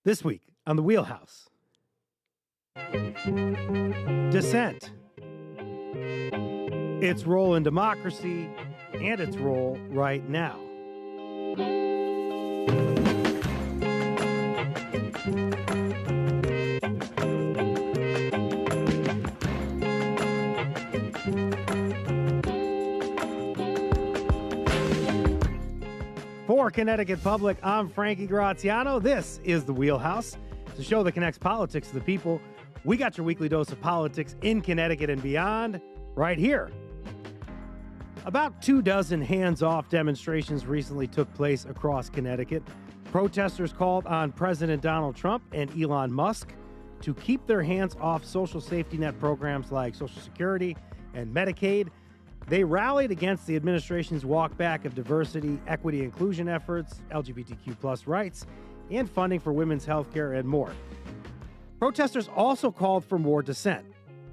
This week on The Wheelhouse, dissent, its role in democracy, and its role right now. For Connecticut Public, I'm Frankie Graziano. This is The Wheelhouse, the show that connects politics to the people. We got your weekly dose of politics in Connecticut and beyond right here. About 24 hands-off demonstrations recently took place across Connecticut. Protesters called on President Donald Trump and Elon Musk to keep their hands off social safety net programs like Social Security and Medicaid. They rallied against the administration's walkback of diversity, equity, inclusion efforts, LGBTQ plus rights, and funding for women's health care and more. Protesters also called for more dissent.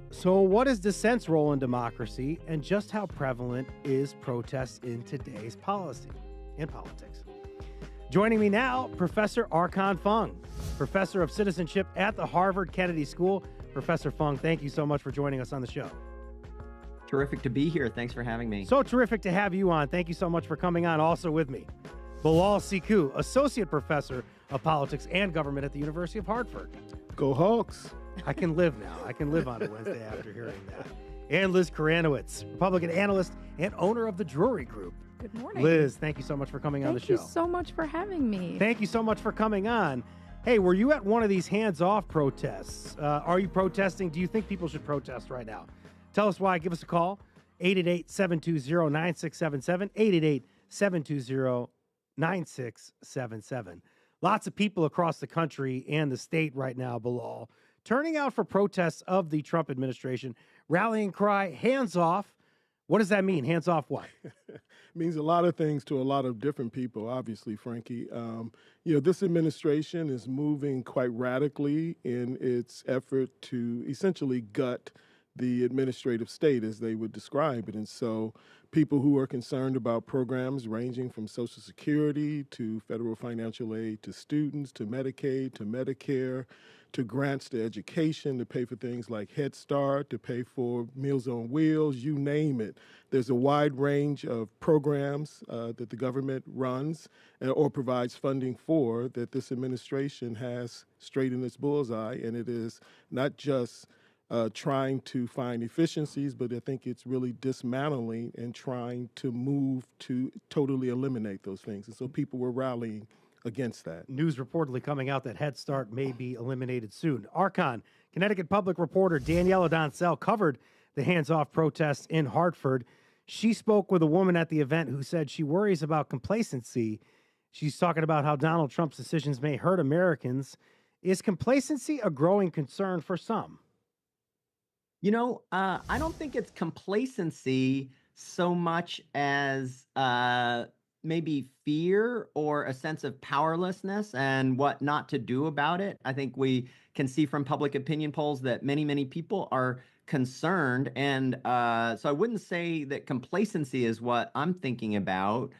So what is dissent's role in democracy, and just how prevalent is protest in today's policy and politics? Joining me now, Professor Arkan Fung, Professor of Citizenship at the Harvard Kennedy School. Professor Fung, thank you so much for joining us on the show. Terrific to be here. Thanks for having me. So terrific to have you on. Thank you so much for coming on. Also with me, Bilal Sekou, Associate Professor of Politics and Government at the University of Hartford. Go Hawks. I can live now. I can live on a Wednesday after hearing that. And Liz Koranowitz, Republican analyst and owner of the Drury Group. Good morning. Liz, thank you so much for coming on the show. Thank you so much for having me. Thank you so much for coming on. Hey, were you at one of these hands-off protests? Are you protesting? Do you think people should protest right now? Tell us why. Give us a call. 888-720-9677. 888-720-9677. Lots of people across the country and the state right now, Bilal, turning out for protests of the Trump administration, rallying cry, hands off. What does that mean? Hands off what? It means a lot of things to a lot of different people, obviously, Frankie. This administration is moving quite radically in its effort to essentially gut the administrative state, as they would describe it. And so people who are concerned about programs ranging from Social Security to federal financial aid to students, to Medicaid, to Medicare, to grants to education, to pay for things like Head Start, to pay for Meals on Wheels, you name it. There's a wide range of programs that the government runs or provides funding for that this administration has straight in its bullseye. And it is not just trying to find efficiencies, but I think it's really dismantling and trying to move to totally eliminate those things. And so people were rallying against that. News reportedly coming out that Head Start may be eliminated soon. Arkan, Connecticut Public reporter Daniela Doncel covered the hands-off protests in Hartford. She spoke with a woman at the event who said she worries about complacency. She's talking about how Donald Trump's decisions may hurt Americans. Is complacency a growing concern for some? I don't think it's complacency so much as maybe fear or a sense of powerlessness and what not to do about it. I think we can see from public opinion polls that many, many people are concerned. And so I wouldn't say that complacency is what I'm thinking about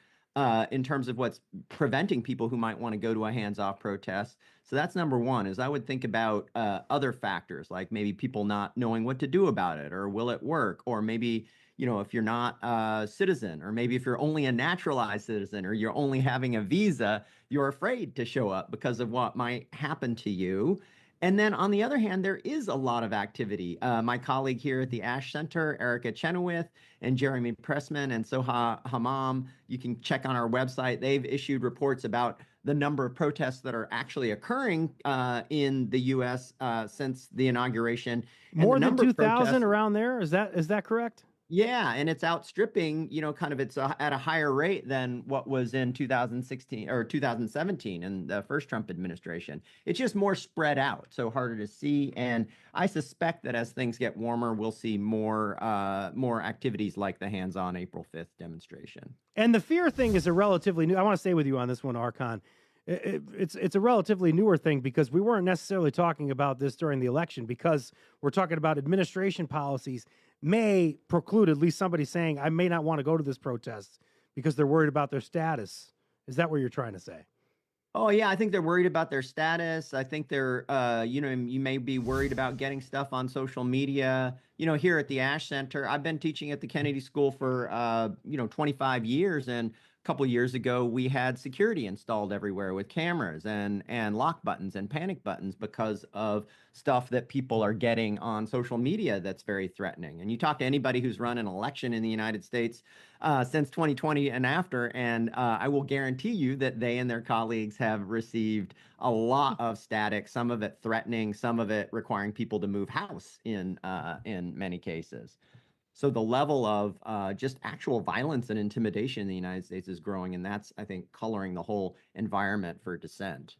in terms of what's preventing people who might want to go to a hands-off protest. So that's number one, is I would think about other factors, like maybe people not knowing what to do about it, or will it work, or maybe, if you're not a citizen, or maybe if you're only a naturalized citizen, or you're only having a visa, you're afraid to show up because of what might happen to you. And then on the other hand, there is a lot of activity. My colleague here at the Ash Center, Erica Chenoweth, and Jeremy Pressman and Soha Hamam, you can check on our website. They've issued reports about the number of protests that are actually occurring in the U.S. Since the inauguration. More than 2,000 around there? Is that correct? Yeah, and it's outstripping, it's at a higher rate than what was in 2016 or 2017 in the first Trump administration. It's just more spread out, so harder to see. And I suspect that as things get warmer, we'll see more activities like the hands-on April 5th demonstration. And the fear thing is a relatively new. I want to stay with you on this one, Arkan. It's a relatively newer thing because we weren't necessarily talking about this during the election, because we're talking about administration policies may preclude at least somebody saying, I may not want to go to this protest because they're worried about their status. Is that what you're trying to say? Oh yeah, I think they're worried about their status. I think they're, you may be worried about getting stuff on social media. Here at the Ash Center, I've been teaching at the Kennedy School for, 25 years, and a couple years ago we had security installed everywhere with cameras and lock buttons and panic buttons because of stuff that people are getting on social media that's very threatening. And you talk to anybody who's run an election in the United States since 2020 and after, and I will guarantee you that they and their colleagues have received a lot of static, some of it threatening, some of it requiring people to move house in many cases. So the level of just actual violence and intimidation in the United States is growing, and that's, I think, coloring the whole environment for dissent.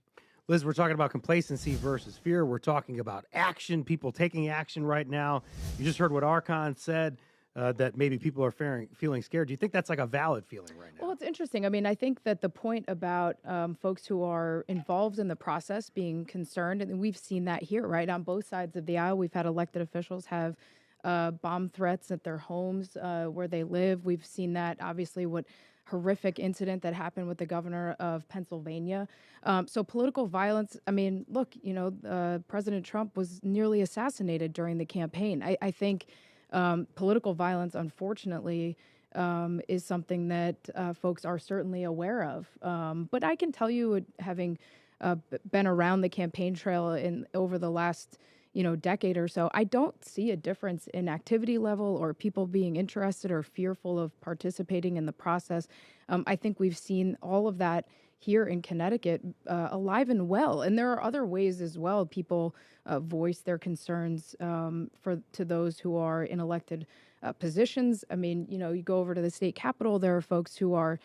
Liz, we're talking about complacency versus fear. We're talking about action, people taking action right now. You just heard what Archon said. That maybe people are feeling scared. Do you think that's like a valid feeling right now? Well, it's interesting. I mean, I think that the point about folks who are involved in the process being concerned, and we've seen that here, right? On both sides of the aisle, we've had elected officials have bomb threats at their homes where they live. We've seen that, obviously, what horrific incident that happened with the governor of Pennsylvania. So political violence, I mean, look, President Trump was nearly assassinated during the campaign. I think political violence, unfortunately, is something that folks are certainly aware of. But I can tell you, having been around the campaign trail over the last decade or so, I don't see a difference in activity level or people being interested or fearful of participating in the process. I think we've seen all of that here in Connecticut alive and well. And there are other ways as well. People voice their concerns to those who are in elected positions. I mean, you go over to the state capitol, there are folks who are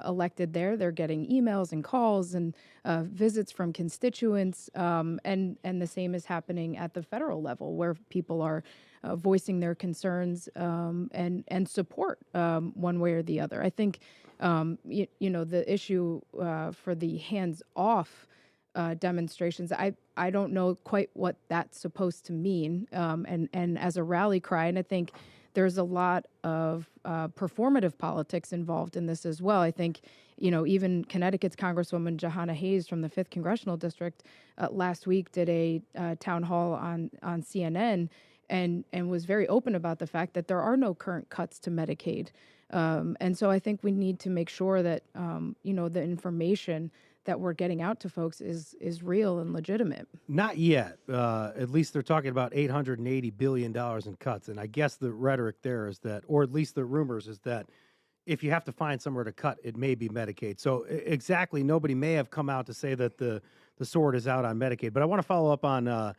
elected there. They're getting emails and calls and visits from constituents. And the same is happening at the federal level, where people are voicing their concerns and support one way or the other. I think, the issue for the hands-off demonstrations, I don't know quite what that's supposed to mean, and as a rally cry, and I think there's a lot of performative politics involved in this as well. I think, even Connecticut's Congresswoman Jahana Hayes from the 5th Congressional District last week did a town hall on CNN and was very open about the fact that there are no current cuts to Medicaid. And so I think we need to make sure that, the information that we're getting out to folks is real and legitimate. Not yet. At least they're talking about $880 billion in cuts. And I guess the rhetoric there is that, or at least the rumors is that if you have to find somewhere to cut, it may be Medicaid. So exactly, nobody may have come out to say that the sword is out on Medicaid. But I want to follow up on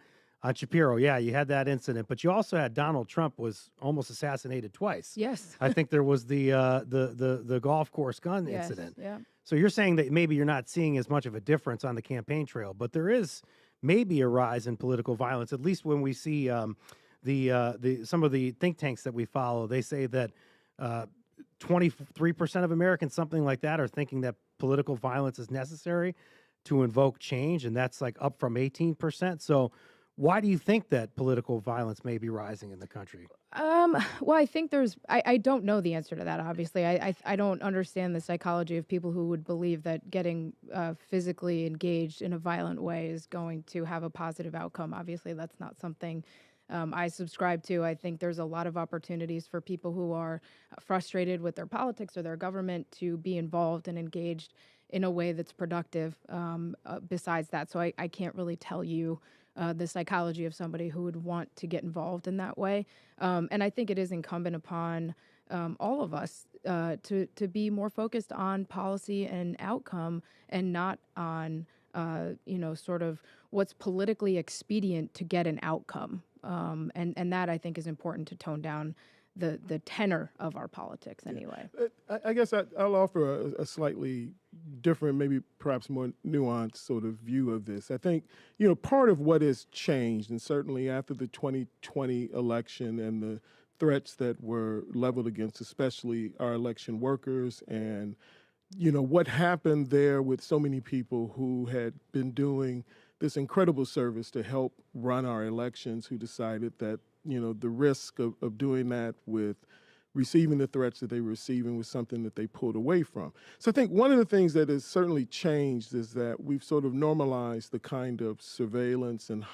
Shapiro. Yeah, you had that incident, but you also had Donald Trump was almost assassinated twice. Yes. I think there was the golf course gun incident. Yeah. So you're saying that maybe you're not seeing as much of a difference on the campaign trail, but there is maybe a rise in political violence, at least when we see some of the think tanks that we follow. They say that 23% of Americans, something like that, are thinking that political violence is necessary to invoke change, and that's like up from 18%. So why do you think that political violence may be rising in the country? Well, I think I don't know the answer to that, obviously. I don't understand the psychology of people who would believe that getting physically engaged in a violent way is going to have a positive outcome. Obviously, that's not something I subscribe to. I think there's a lot of opportunities for people who are frustrated with their politics or their government to be involved and engaged in a way that's productive besides that. So I can't really tell you the psychology of somebody who would want to get involved in that way. And I think it is incumbent upon all of us to be more focused on policy and outcome and not on, sort of what's politically expedient to get an outcome. And that, I think, is important to tone down the tenor of our politics anyway. I guess I'll offer a slightly different, maybe perhaps more nuanced sort of view of this. I think, part of what has changed, and certainly after the 2020 election and the threats that were leveled against especially our election workers and, what happened there with so many people who had been doing this incredible service to help run our elections, who decided that, the risk of doing that with receiving the threats that they were receiving was something that they pulled away from. So I think one of the things that has certainly changed is that we've sort of normalized the kind of surveillance and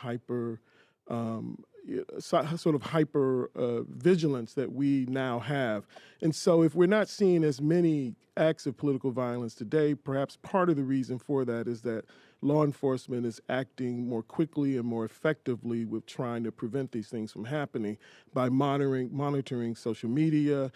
sort of hyper vigilance that we now have. And so if we're not seeing as many acts of political violence today, perhaps part of the reason for that is that law enforcement is acting more quickly and more effectively with trying to prevent these things from happening by monitoring social media.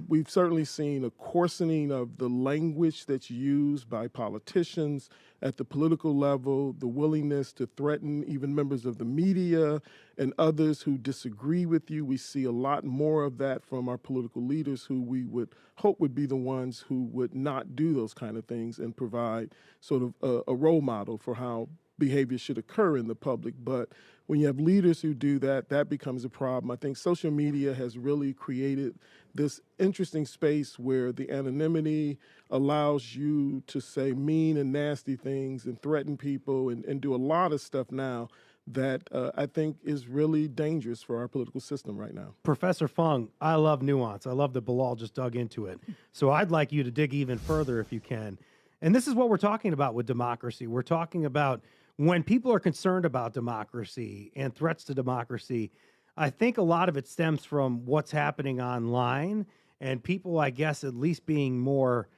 We've certainly seen a coarsening of the language that's used by politicians at the political level, the willingness to threaten even members of the media and others who disagree with you. We see a lot more of that from our political leaders, who we would hope would be the ones who would not do those kind of things and provide sort of a role model for how behavior should occur in the public. But when you have leaders who do that, that becomes a problem. I think social media has really created this interesting space where the anonymity allows you to say mean and nasty things and threaten people and do a lot of stuff now that I think is really dangerous for our political system right now. Professor Fung, I love nuance. I love that Bilal just dug into it. So I'd like you to dig even further if you can. And this is what we're talking about with democracy. We're talking about when people are concerned about democracy and threats to democracy, I think a lot of it stems from what's happening online and people, I guess, at least being more,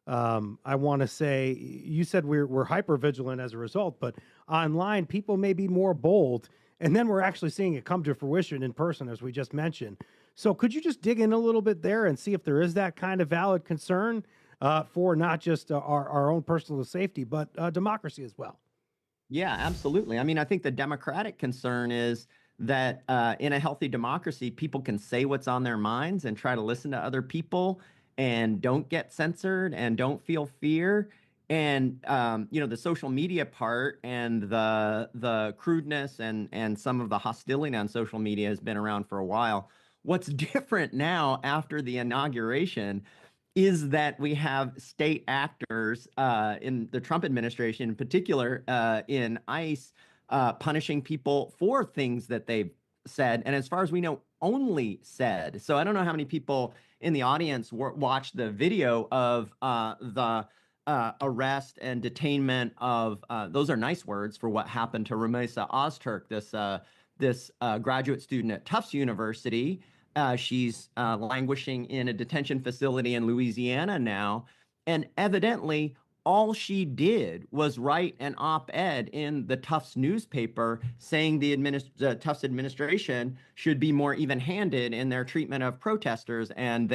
I want to say, you said we're hyper vigilant as a result, but online people may be more bold. And then we're actually seeing it come to fruition in person, as we just mentioned. So could you just dig in a little bit there and see if there is that kind of valid concern for not just our own personal safety, but democracy as well? Yeah, absolutely. I mean, I think the democratic concern is that in a healthy democracy, people can say what's on their minds and try to listen to other people and don't get censored and don't feel fear. And the social media part and the crudeness and some of the hostility on social media has been around for a while. What's different now after the inauguration is that we have state actors in the Trump administration, in particular in ICE, punishing people for things that they've said. And as far as we know, only said. So I don't know how many people in the audience watched the video of the arrest and detainment of, those are nice words for what happened to Rumeysa Ozturk, this graduate student at Tufts University. She's languishing in a detention facility in Louisiana now. And evidently, all she did was write an op-ed in the Tufts newspaper saying the Tufts administration should be more even-handed in their treatment of protesters and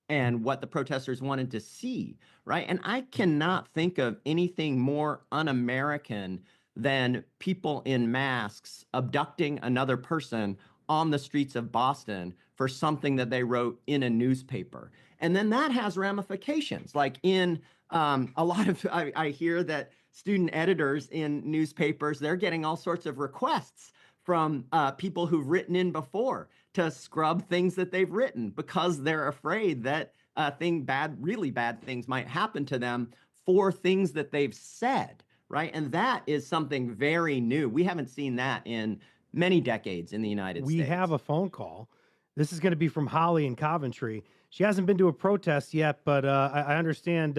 and what the protesters wanted to see, right? And I cannot think of anything more un-American than people in masks abducting another person on the streets of Boston for something that they wrote in a newspaper. And then that has ramifications. Like in a lot of, I hear that student editors in newspapers, they're getting all sorts of requests from people who've written in before to scrub things that they've written because they're afraid that really bad things might happen to them for things that they've said, right? And that is something very new. We haven't seen that in many decades in the United States. We have a phone call. This is going to be from Holly in Coventry. She hasn't been to a protest yet, but I understand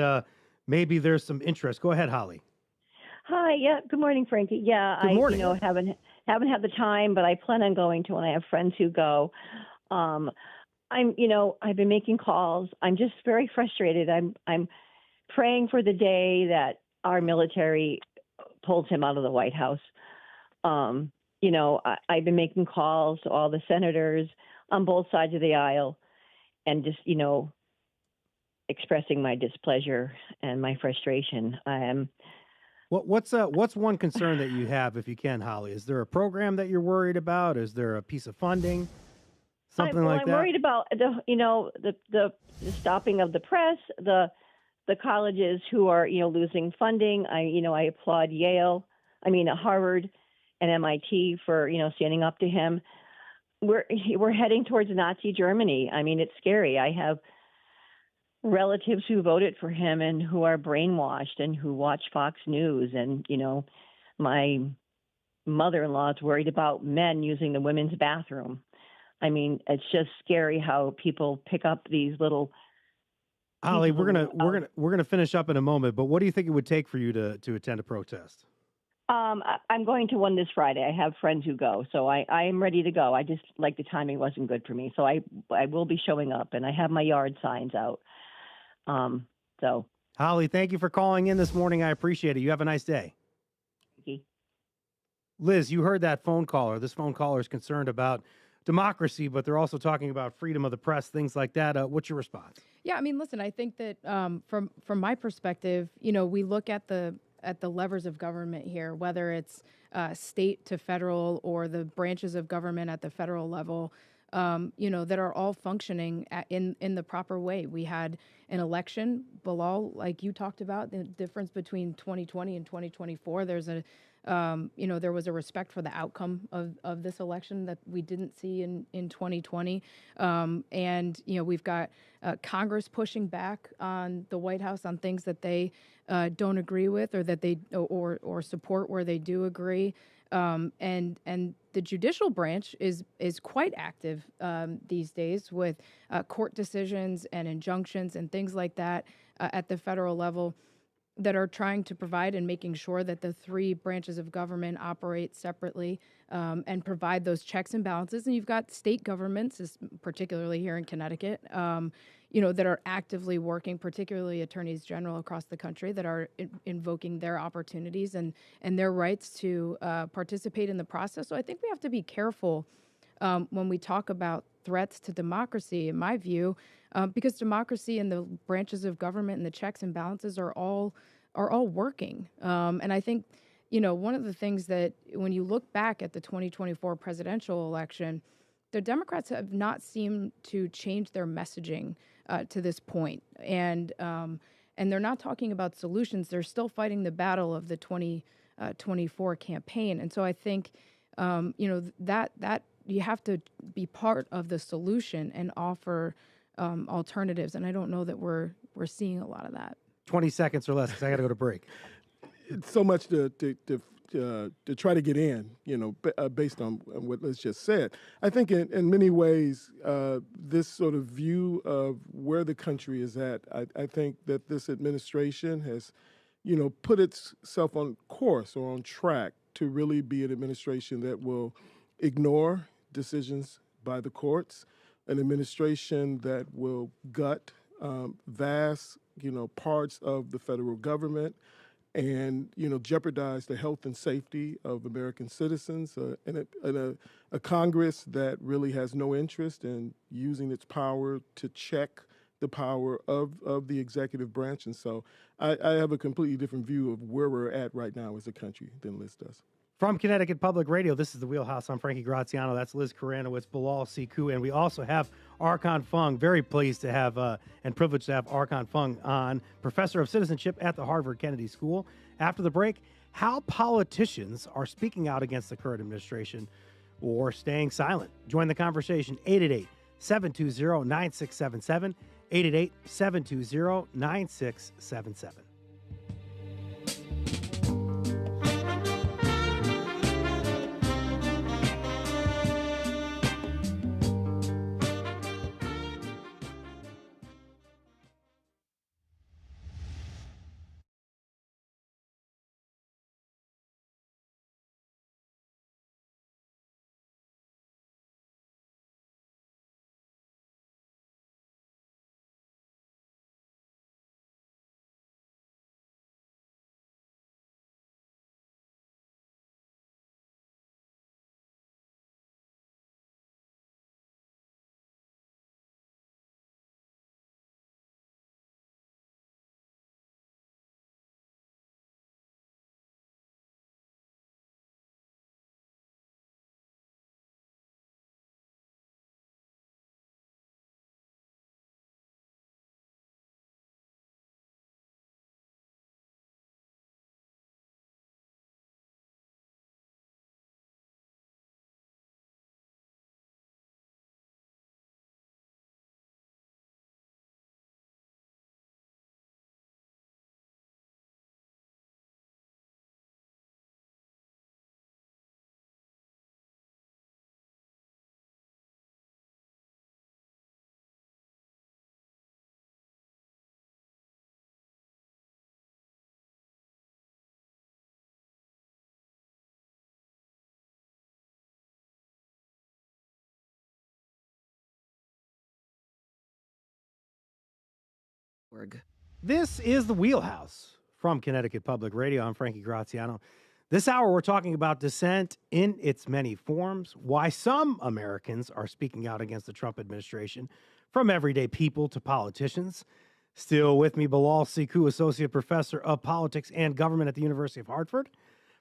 maybe there's some interest. Go ahead, Holly. Hi. Yeah. Good morning, Frankie. Yeah. Good morning. I haven't had the time, but I plan on going to when I have friends who go. I've been making calls. I'm just very frustrated. I'm praying for the day that our military pulls him out of the White House. I've been making calls to all the senators on both sides of the aisle and just, expressing my displeasure and my frustration. What's one concern that you have, if you can, Holly? Is there a program that you're worried about? Is there a piece of funding? Something like that? I'm worried about the stopping of the press, the colleges who are, losing funding. I applaud Harvard and MIT for, standing up to him. We're heading towards Nazi Germany. I mean, it's scary. I have relatives who voted for him and who are brainwashed and who watch Fox News. And, my mother-in-law is worried about men using the women's bathroom. I mean, it's just scary how people pick up these little. Holly, pieces we're of gonna the- we're gonna we're gonna finish up in a moment, but what do you think it would take for you to attend a protest? I'm going to one this Friday. I have friends who go, so I am ready to go. I just like the timing wasn't good for me, so I will be showing up, and I have my yard signs out. So. Holly, thank you for calling in this morning. I appreciate it. You have a nice day. Liz, you heard that phone caller. This phone caller is concerned about democracy, but they're also talking about freedom of the press, things like that. What's your response? Yeah, I mean, listen, I think that from my perspective, we look at the levers of government here, whether it's state to federal or the branches of government at the federal level, that are all functioning in the proper way. We had an election, Bilal, like you talked about, the difference between 2020 and 2024. There's there was a respect for the outcome of this election that we didn't see in 2020. We've got Congress pushing back on the White House on things that they don't agree with or that they or support where they do agree. And the judicial branch is quite active these days with court decisions and injunctions and things like that at the federal level that are trying to provide and making sure that the three branches of government operate separately and provide those checks and balances. And you've got state governments, particularly here in Connecticut, that are actively working, particularly attorneys general across the country that are invoking their opportunities and their rights to participate in the process. So I think we have to be careful when we talk about threats to democracy, in my view, because democracy and the branches of government and the checks and balances are all working. And I think, one of the things that when you look back at the 2024 presidential election, the Democrats have not seemed to change their messaging to this point. And they're not talking about solutions. They're still fighting the battle of the 2024 campaign. And so I think, that you have to be part of the solution and offer alternatives. And I don't know that we're seeing a lot of that. 20 seconds or less, because I got to go to break. It's so much to try to get in, based on what Liz just said. I think in many ways, this sort of view of where the country is at, I think that this administration has, put itself on course or on track to really be an administration that will ignore decisions by the courts, an administration that will gut vast, parts of the federal government and, jeopardize the health and safety of American citizens, and a Congress that really has no interest in using its power to check the power of the executive branch. And so I have a completely different view of where we're at right now as a country than Liz does. From Connecticut Public Radio, this is The Wheelhouse. I'm Frankie Graziano. That's Liz Karanowitz, Bilal Sekou, and we also have Archon Fung. Very pleased to have and privileged to have Archon Fung on, professor of citizenship at the Harvard Kennedy School. After the break, how politicians are speaking out against the current administration or staying silent. Join the conversation, 888-720-9677, 888-720-9677. This is the Wheelhouse from Connecticut Public Radio. I'm Frankie Graziano. This hour, we're talking about dissent in its many forms, why some Americans are speaking out against the Trump administration, from everyday people to politicians. Still with me, Bilal Sekou, Associate Professor of Politics and Government at the University of Hartford,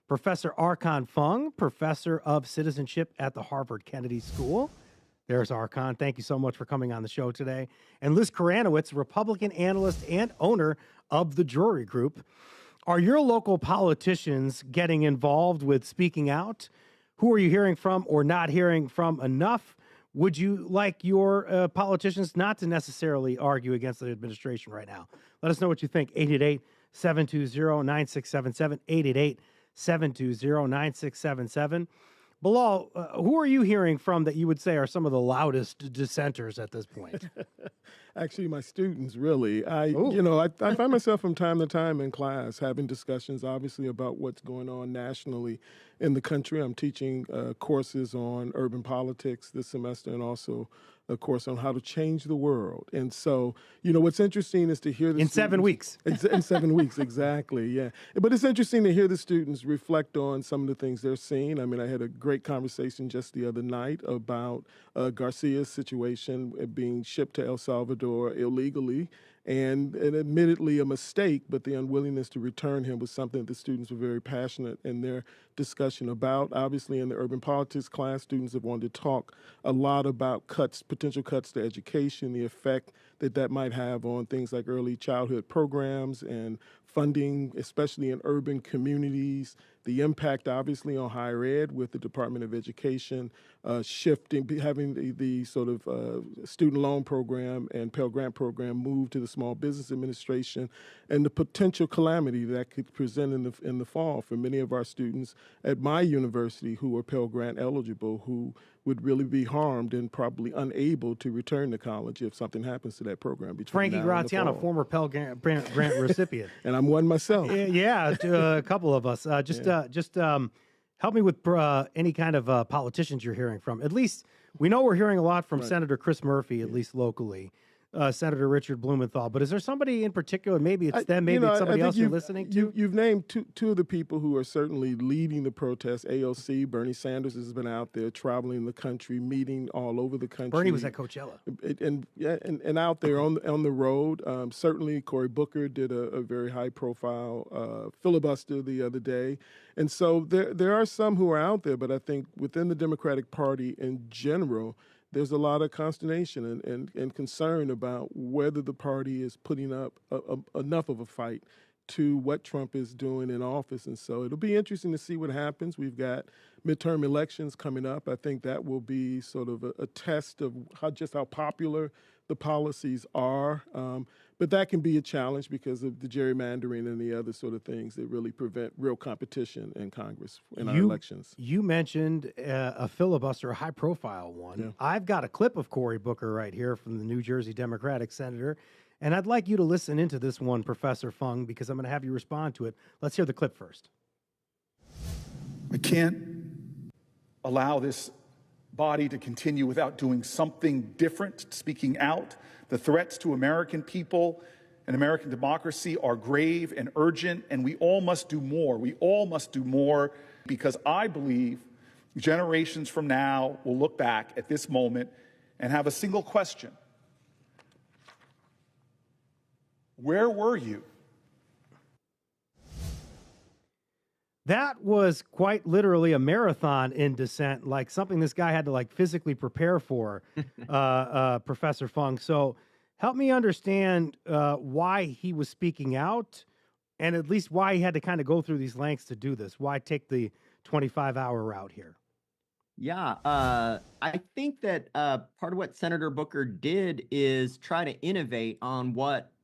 Professor Arkan Fung, Professor of Citizenship at the Harvard Kennedy School. There's Arkan. Thank you so much for coming on the show today. And Liz Koranowitz, Republican analyst and owner of the Drury Group. Are your local politicians getting involved with speaking out? Who are you hearing from or not hearing from enough? Would you like your politicians not to necessarily argue against the administration right now? Let us know what you think. 888-720-9677, 888-720-9677. Bilal, who are you hearing from that you would say are some of the loudest dissenters at this point? Actually, my students, really. I find myself from time to time in class having discussions, obviously, about what's going on nationally in the country. I'm teaching courses on urban politics this semester and also a course on how to change the world. And so, what's interesting is to hear the In 7 weeks. In 7 weeks, exactly, yeah. But it's interesting to hear the students reflect on some of the things they're seeing. I mean, I had a great conversation just the other night about Garcia's situation being shipped to El Salvador illegally, and admittedly a mistake, but the unwillingness to return him was something that the students were very passionate in their discussion about. Obviously, in the urban politics class, students have wanted to talk a lot about potential cuts to education, the effect that might have on things like early childhood programs and funding, especially in urban communities, the impact, obviously, on higher ed with the Department of Education shifting, having the sort of student loan program and Pell Grant program move to the Small Business Administration, and the potential calamity that could present in the fall for many of our students at my university who are Pell Grant eligible, who would really be harmed and probably unable to return to college if something happens to that program. Frankie Graziano, former Pell Grant recipient. And I'm one myself. Yeah, a couple of us. Help me with any kind of politicians you're hearing from. At least we know we're hearing a lot from Senator Chris Murphy, at least locally. Senator Richard Blumenthal. But is there somebody in particular? Maybe it's them. Maybe it's somebody else you're listening to. You've named two of the people who are certainly leading the protests. AOC, Bernie Sanders has been out there traveling the country, meeting all over the country. Bernie was at Coachella, and out there on the road. Certainly, Cory Booker did a very high profile filibuster the other day, and so there are some who are out there. But I think within the Democratic Party in general, there's a lot of consternation and concern about whether the party is putting up enough of a fight to what Trump is doing in office. And so it'll be interesting to see what happens. We've got midterm elections coming up. I think that will be sort of a test of how popular the policies are. But that can be a challenge because of the gerrymandering and the other sort of things that really prevent real competition in Congress in our elections. You mentioned a filibuster, a high-profile one. Yeah. I've got a clip of Cory Booker right here from the New Jersey Democratic senator, and I'd like you to listen into this one, Professor Fung, because I'm going to have you respond to it. Let's hear the clip first. I can't allow this body to continue without doing something different, speaking out. The threats to American people and American democracy are grave and urgent, and we all must do more. We all must do more because I believe generations from now will look back at this moment and have a single question. Where were you? That was quite literally a marathon in dissent, like something this guy had to physically prepare for, Professor Fung. So help me understand why he was speaking out and at least why he had to kind of go through these lengths to do this. Why take the 25-hour route here? Yeah, I think that part of what Senator Booker did is try to innovate on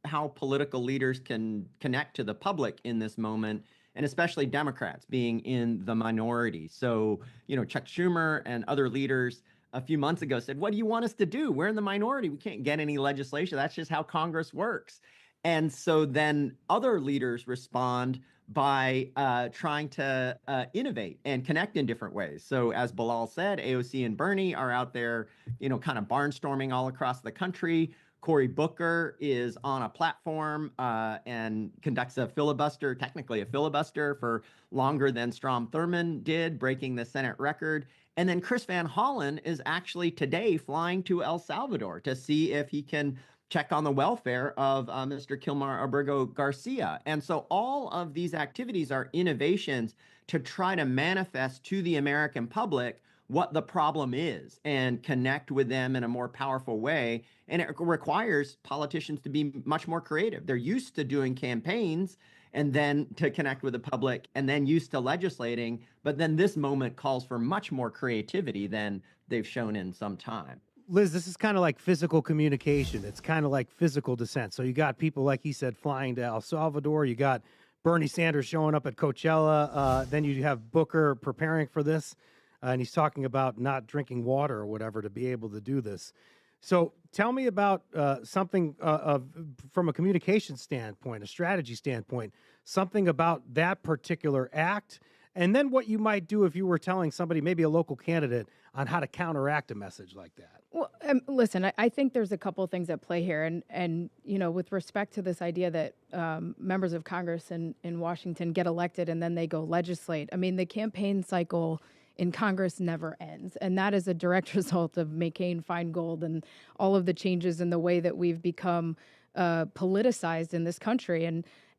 how political leaders can connect to the public in this moment, and especially Democrats being in the minority. So, Chuck Schumer and other leaders a few months ago said, what do you want us to do? We're in the minority. We can't get any legislation. That's just how Congress works. And so then other leaders respond by trying to innovate and connect in different ways. So as Bilal said, AOC and Bernie are out there, kind of barnstorming all across the country. Cory Booker is on a platform and conducts a filibuster, technically a filibuster, for longer than Strom Thurmond did, breaking the Senate record. And then Chris Van Hollen is actually today flying to El Salvador to see if he can check on the welfare of Mr. Kilmar Abrego Garcia. And so all of these activities are innovations to try to manifest to the American public what the problem is and connect with them in a more powerful way. And it requires politicians to be much more creative. They're used to doing campaigns and then to connect with the public and then used to legislating. But then this moment calls for much more creativity than they've shown in some time. Liz, this is kind of like physical communication. It's kind of like physical dissent. So you got people, like he said, flying to El Salvador. You got Bernie Sanders showing up at Coachella. Then you have Booker preparing for this. And he's talking about not drinking water or whatever to be able to do this. So tell me about something from a communication standpoint, a strategy standpoint, something about that particular act, and then what you might do if you were telling somebody, maybe a local candidate, on how to counteract a message like that. Well, listen, I think there's a couple of things at play here. And you know, with respect to this idea that members of Congress in Washington get elected and then they go legislate, I mean, the campaign cycle in Congress never ends. And that is a direct result of McCain-Feingold and all of the changes in the way that we've become politicized in this country.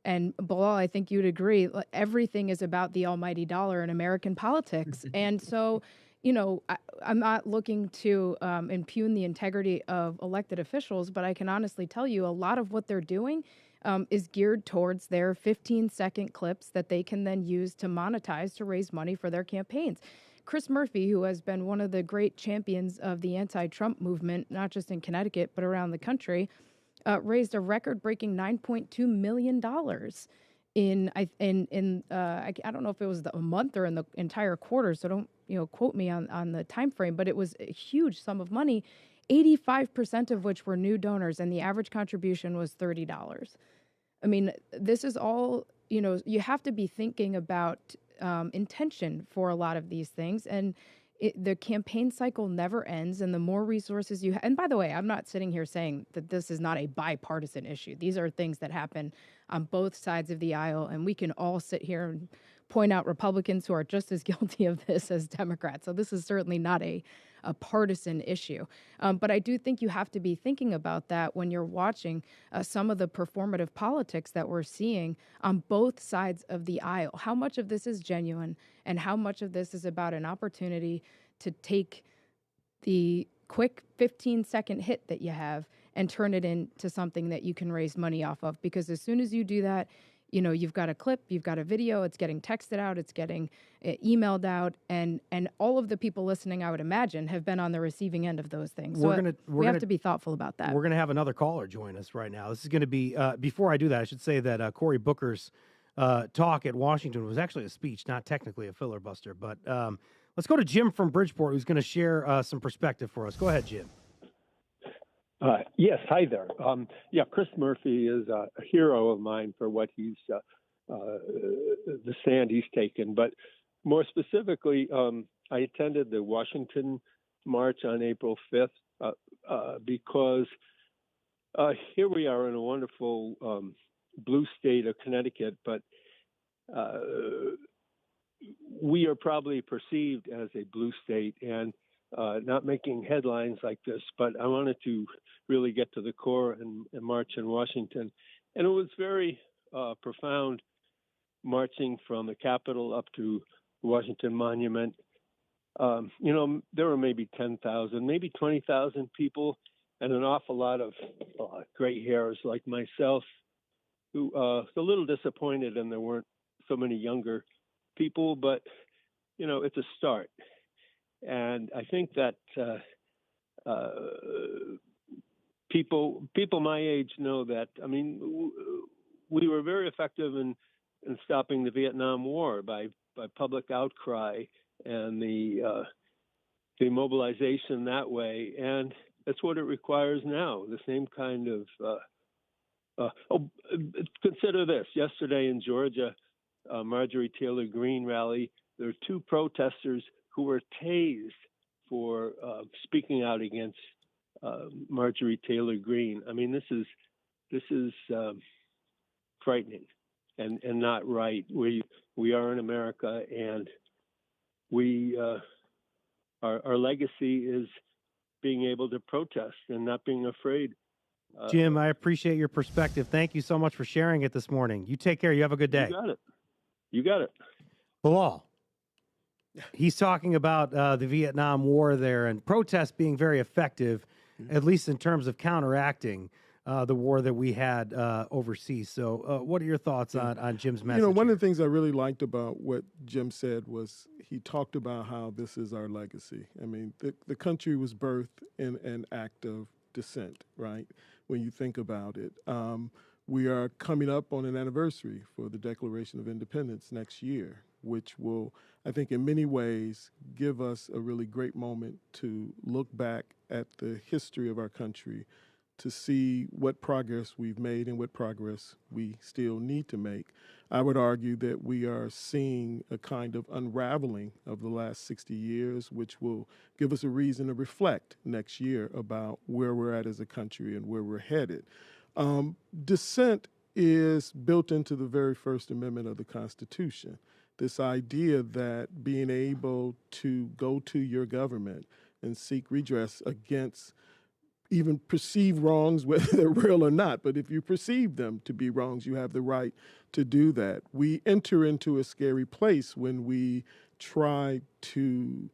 And Bilal, I think you'd agree, everything is about the almighty dollar in American politics. And so, you know, I'm not looking to impugn the integrity of elected officials, but I can honestly tell you a lot of what they're doing is geared towards their 15-second clips that they can then use to monetize to raise money for their campaigns. Chris Murphy, who has been one of the great champions of the anti-Trump movement, not just in Connecticut, but around the country, raised a record-breaking $9.2 million I don't know if it was a month or in the entire quarter, so don't quote me on the time frame, but it was a huge sum of money, 85% of which were new donors, and the average contribution was $30. I mean, this is all, you have to be thinking about intention for a lot of these things, and the campaign cycle never ends, and the more resources you have. And by the way, I'm not sitting here saying that this is not a bipartisan issue. These are things that happen on both sides of the aisle, and we can all sit here and point out Republicans who are just as guilty of this as Democrats. So this is certainly not a partisan issue. But I do think you have to be thinking about that when you're watching some of the performative politics that we're seeing on both sides of the aisle. How much of this is genuine and how much of this is about an opportunity to take the quick 15-second hit that you have and turn it into something that you can raise money off of? Because as soon as you do that, you've got a clip, you've got a video, it's getting texted out, it's getting emailed out, and all of the people listening, I would imagine, have been on the receiving end of those things. So we have to be thoughtful about that. We're going to have another caller join us right now. This is going to be, before I do that, I should say that Cory Booker's talk at Washington was actually a speech, not technically a filibuster. But let's go to Jim from Bridgeport, who's going to share some perspective for us. Go ahead, Jim. Yes, hi there. Chris Murphy is a hero of mine for what he's the stand he's taken. But more specifically, I attended the Washington March on April 5th because here we are in a wonderful blue state of Connecticut, but we are probably perceived as a blue state and not making headlines like this, but I wanted to really get to the core and march in Washington. And it was very profound, marching from the Capitol up to Washington Monument. There were maybe 10,000, maybe 20,000 people, and an awful lot of gray hairs like myself, who was a little disappointed, and there weren't so many younger people, but, it's a start. And I think that people my age know that. I mean, we were very effective in stopping the Vietnam War by public outcry and the mobilization that way. And that's what it requires now. The same kind of. Consider this: yesterday in Georgia, Marjorie Taylor Greene rally, there were two protesters who were tased for speaking out against Marjorie Taylor Greene. I mean, this is frightening and not right. We are in America, and we our legacy is being able to protest and not being afraid. Jim, I appreciate your perspective. Thank you so much for sharing it this morning. You take care. You have a good day. You got it. You got it. Bilal, he's talking about the Vietnam War there and protests being very effective, at least in terms of counteracting the war that we had overseas. So what are your thoughts on Jim's message? One of the things I really liked about what Jim said was he talked about how this is our legacy. I mean, the country was birthed in an act of dissent, right? When you think about it. We are coming up on an anniversary for the Declaration of Independence next year, which will, I think, in many ways give us a really great moment to look back at the history of our country, to see what progress we've made and what progress we still need to make. I would argue that we are seeing a kind of unraveling of the last 60 years, which will give us a reason to reflect next year about where we're at as a country and where we're headed. Dissent is built into the very First Amendment of the Constitution. This idea that being able to go to your government and seek redress against even perceived wrongs, whether they're real or not, but if you perceive them to be wrongs, you have the right to do that. We enter into a scary place when we try to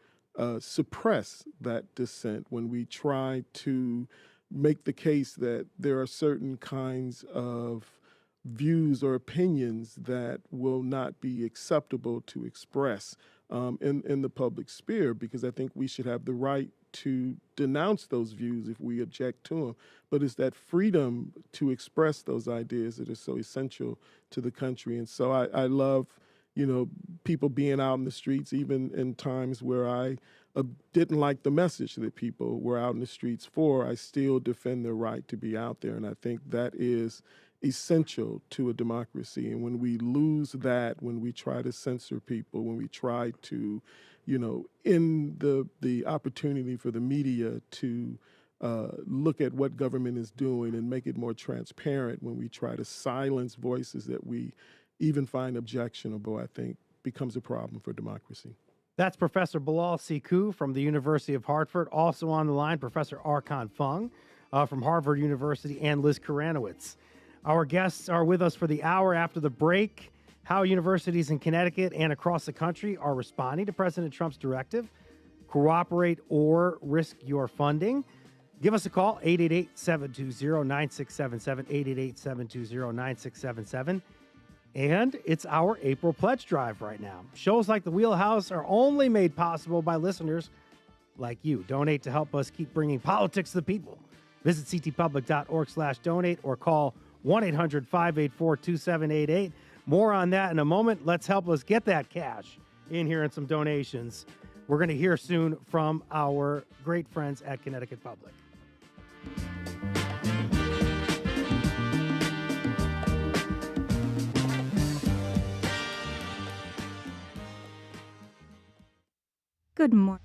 suppress that dissent, when we try to make the case that there are certain kinds of views or opinions that will not be acceptable to express in the public sphere, because I think we should have the right to denounce those views if we object to them. But it's that freedom to express those ideas that is so essential to the country. And so I love, people being out in the streets, even in times where I didn't like the message that people were out in the streets for. I still defend their right to be out there. And I think that is essential to a democracy. And when we lose that, when we try to censor people, when we try to, end the opportunity for the media to look at what government is doing and make it more transparent, when we try to silence voices that we even find objectionable, I think becomes a problem for democracy. That's Professor Bilal Sekou from the University of Hartford. Also on the line, Professor Arkan Fung from Harvard University, and Liz Koranowitz. Our guests are with us for the hour after the break. How universities in Connecticut and across the country are responding to President Trump's directive. Cooperate or risk your funding. Give us a call, 888-720-9677, 888-720-9677. And it's our April Pledge Drive right now. Shows like The Wheelhouse are only made possible by listeners like you. Donate to help us keep bringing politics to the people. Visit ctpublic.org/donate or call 1-800-584-2788. More on that in a moment. Let's help us get that cash in here and some donations. We're going to hear soon from our great friends at Connecticut Public. Good morning.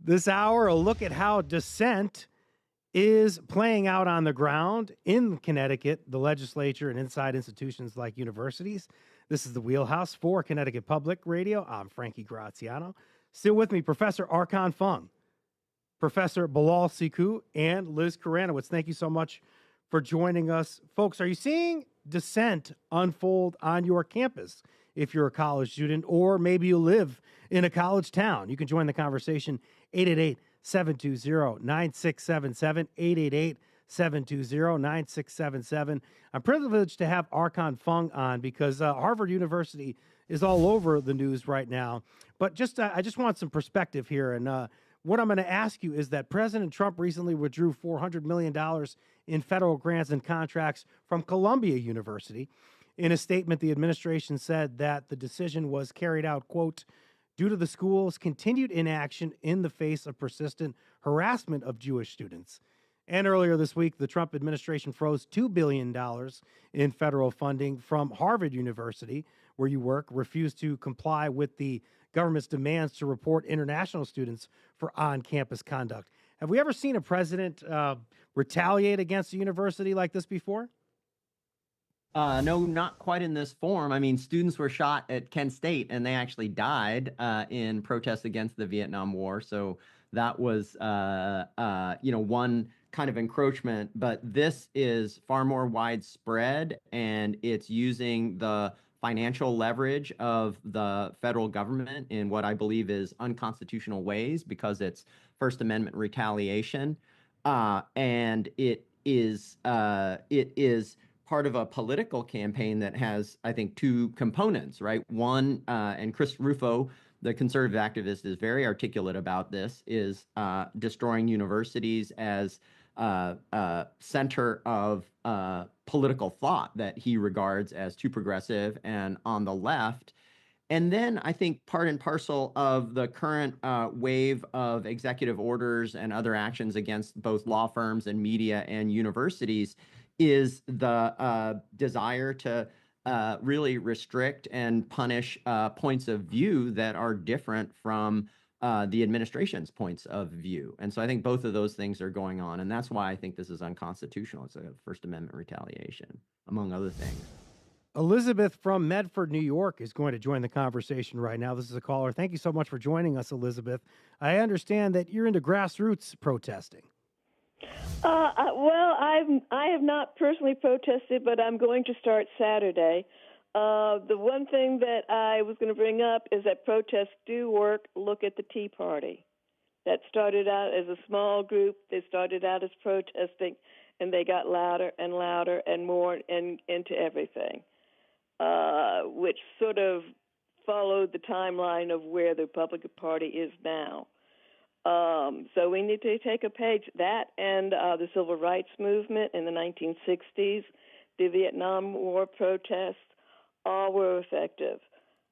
This hour, a look at how dissent is playing out on the ground in Connecticut, the legislature, and inside institutions like universities. This is the Wheelhouse for Connecticut Public Radio. I'm Frankie Graziano. Still with me, Professor Arkan Fung, Professor Bilal Sekou, and Liz Karanowitz. Thank you so much for joining us. Folks, are you seeing dissent unfold on your campus if you're a college student, or maybe you live in a college town? You can join the conversation, 888-720-9677, 888-720-9677. I'm privileged to have Arkan Fung on because Harvard University is all over the news right now. But I just want some perspective here. And what I'm going to ask you is that President Trump recently withdrew $400 million in federal grants and contracts from Columbia University. In a statement, the administration said that the decision was carried out, quote, due to the school's continued inaction in the face of persistent harassment of Jewish students. And earlier this week, the Trump administration froze $2 billion in federal funding from Harvard University, where you work, refused to comply with the government's demands to report international students for on-campus conduct. Have we ever seen a president retaliate against a university like this before? No, not quite in this form. I mean, students were shot at Kent State, and they actually died in protest against the Vietnam War. So that was, one kind of encroachment. But this is far more widespread, and it's using the financial leverage of the federal government in what I believe is unconstitutional ways, because it's First Amendment retaliation, and it is part of a political campaign that has, I think, two components, right? One, and Chris Rufo, the conservative activist, is very articulate about this, is destroying universities as center of political thought that he regards as too progressive and on the left. And then I think part and parcel of the current wave of executive orders and other actions against both law firms and media and universities is the desire to really restrict and punish points of view that are different from the administration's points of view. And so I think both of those things are going on. And that's why I think this is unconstitutional. It's a First Amendment retaliation, among other things. Elizabeth from Medford, New York, is going to join the conversation right now. This is a caller. Thank you so much for joining us, Elizabeth. I understand that you're into grassroots protesting. Well, I have not personally protested, but I'm going to start Saturday. The one thing that I was going to bring up is that protests do work. Look at the Tea Party. That started out as a small group. They started out as protesting, and they got louder and louder and more into everything, which sort of followed the timeline of where the Republican Party is now. So we need to take a page. That and the Civil Rights Movement in the 1960s, the Vietnam War protests, all were effective.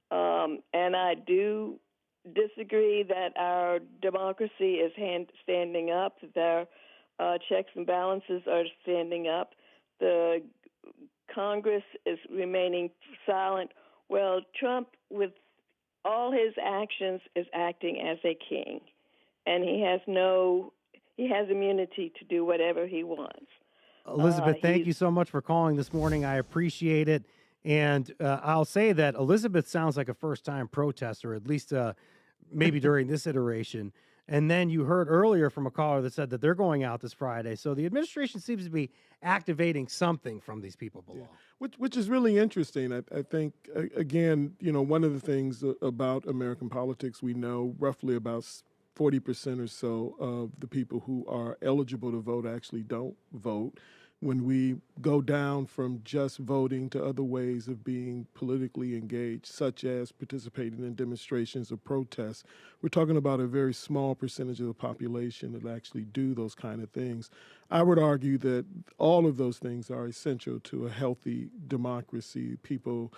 And I do disagree that our democracy is standing up, that our checks and balances are standing up. The Congress is remaining silent. Well, Trump, with all his actions, is acting as a king. And he has immunity to do whatever he wants. Elizabeth, thank you so much for calling this morning. I appreciate it. And I'll say that Elizabeth sounds like a first-time protester, at least maybe during this iteration. And then you heard earlier from a caller that said that they're going out this Friday. So the administration seems to be activating something from these people below. Yeah. Which is really interesting. I think, again, one of the things about American politics, we know roughly about 40% or so of the people who are eligible to vote actually don't vote. When we go down from just voting to other ways of being politically engaged, such as participating in demonstrations or protests, we're talking about a very small percentage of the population that actually do those kind of things. I would argue that all of those things are essential to a healthy democracy. People,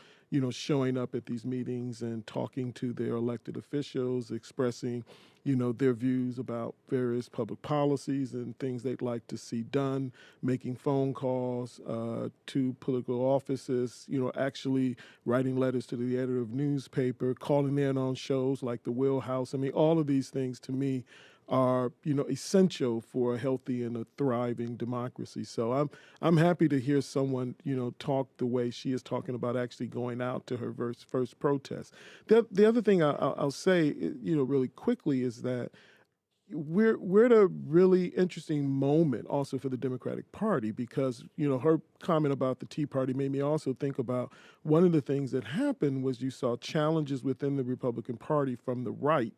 showing up at these meetings and talking to their elected officials, expressing, their views about various public policies and things they'd like to see done, making phone calls to political offices, actually writing letters to the editor of newspaper, calling in on shows like The Wheelhouse. I mean, all of these things to me are, essential for a healthy and a thriving democracy. So I'm happy to hear someone, talk the way she is talking about actually going out to her first protest. The other thing I'll say, really quickly is that we're at a really interesting moment also for the Democratic Party because, her comment about the Tea Party made me also think about one of the things that happened was you saw challenges within the Republican Party from the right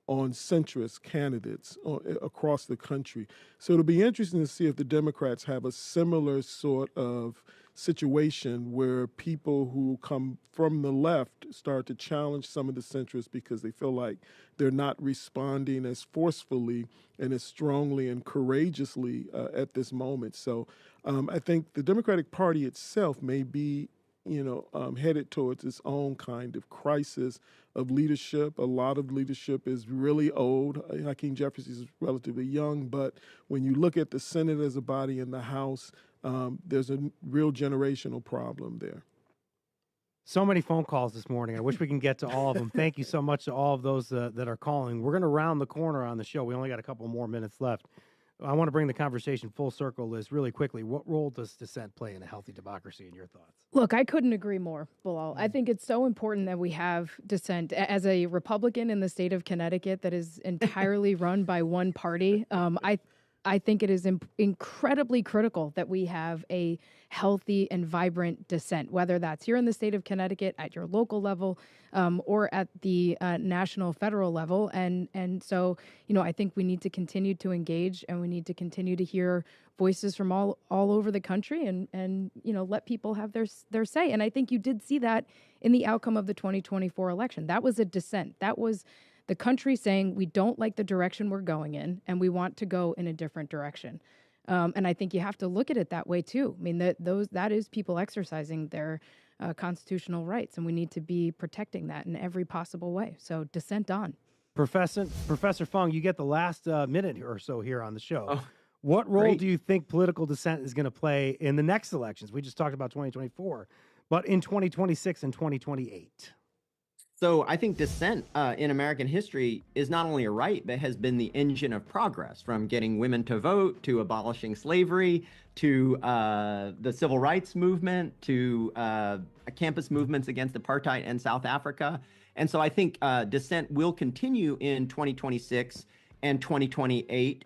on centrist candidates across the country. So it'll be interesting to see if the Democrats have a similar sort of situation where people who come from the left start to challenge some of the centrists because they feel like they're not responding as forcefully and as strongly and courageously at this moment. So I think the Democratic Party itself may be headed towards its own kind of crisis of leadership. A lot of leadership is really old. Hakeem Jeffries is relatively young, but when you look at the Senate as a body and the House, there's a real generational problem there. So many phone calls this morning. I wish we can get to all of them. Thank you so much to all of those that are calling. We're going to round the corner on the show. We only got a couple more minutes left. I want to bring the conversation full circle, Liz, really quickly. What role does dissent play in a healthy democracy in your thoughts? Look, I couldn't agree more, Bilal. I think it's so important that we have dissent. As a Republican in the state of Connecticut that is entirely run by one party, I think it is incredibly critical that we have a healthy and vibrant dissent, whether that's here in the state of Connecticut at your local level or at the national federal level. And so, I think we need to continue to engage and we need to continue to hear voices from all over the country and let people have their say. And I think you did see that in the outcome of the 2024 election. That was a dissent. That was the country saying we don't like the direction we're going in and we want to go in a different direction. And I think you have to look at it that way too. I mean, that is people exercising their constitutional rights, and we need to be protecting that in every possible way. So dissent on. Professor Fung, you get the last minute or so here on the show. Oh, what role great. do you think political dissent is going to play in the next elections? We just talked about 2024, but in 2026 and 2028. So I think dissent in American history is not only a right, but has been the engine of progress, from getting women to vote, to abolishing slavery, to the civil rights movement, to campus movements against apartheid in South Africa. And so I think dissent will continue in 2026 and 2028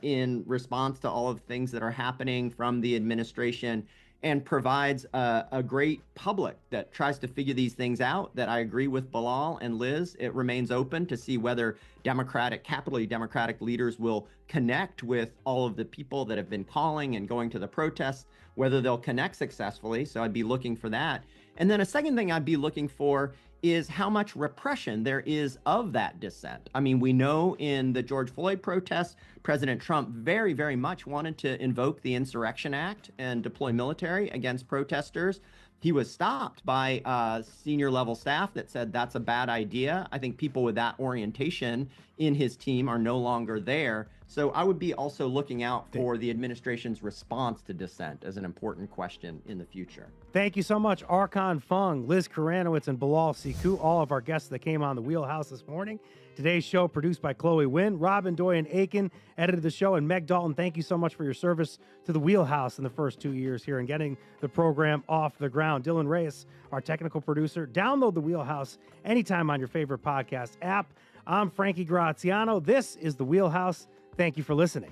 in response to all of the things that are happening from the administration, and provides a great public that tries to figure these things out. That I agree with Bilal and Liz. It remains open to see whether capitally democratic leaders will connect with all of the people that have been calling and going to the protests, whether they'll connect successfully. So I'd be looking for that. And then a second thing I'd be looking for is how much repression there is of that dissent. I mean, we know in the George Floyd protests, President Trump very, very much wanted to invoke the Insurrection Act and deploy military against protesters. He was stopped by senior level staff that said that's a bad idea. I think people with that orientation in his team are no longer there. So I would be also looking out for the administration's response to dissent as an important question in the future. Thank you so much, Archon Fung, Liz Karanowitz, and Bilal Sekou, all of our guests that came on the Wheelhouse this morning. Today's show produced by Chloe Wynn, Robin Doyen-Aiken edited the show, and Meg Dalton, thank you so much for your service to the Wheelhouse in the first 2 years here and getting the program off the ground. Dylan Reyes, our technical producer. Download the Wheelhouse anytime on your favorite podcast app. I'm Frankie Graziano. This is the Wheelhouse. Thank you for listening.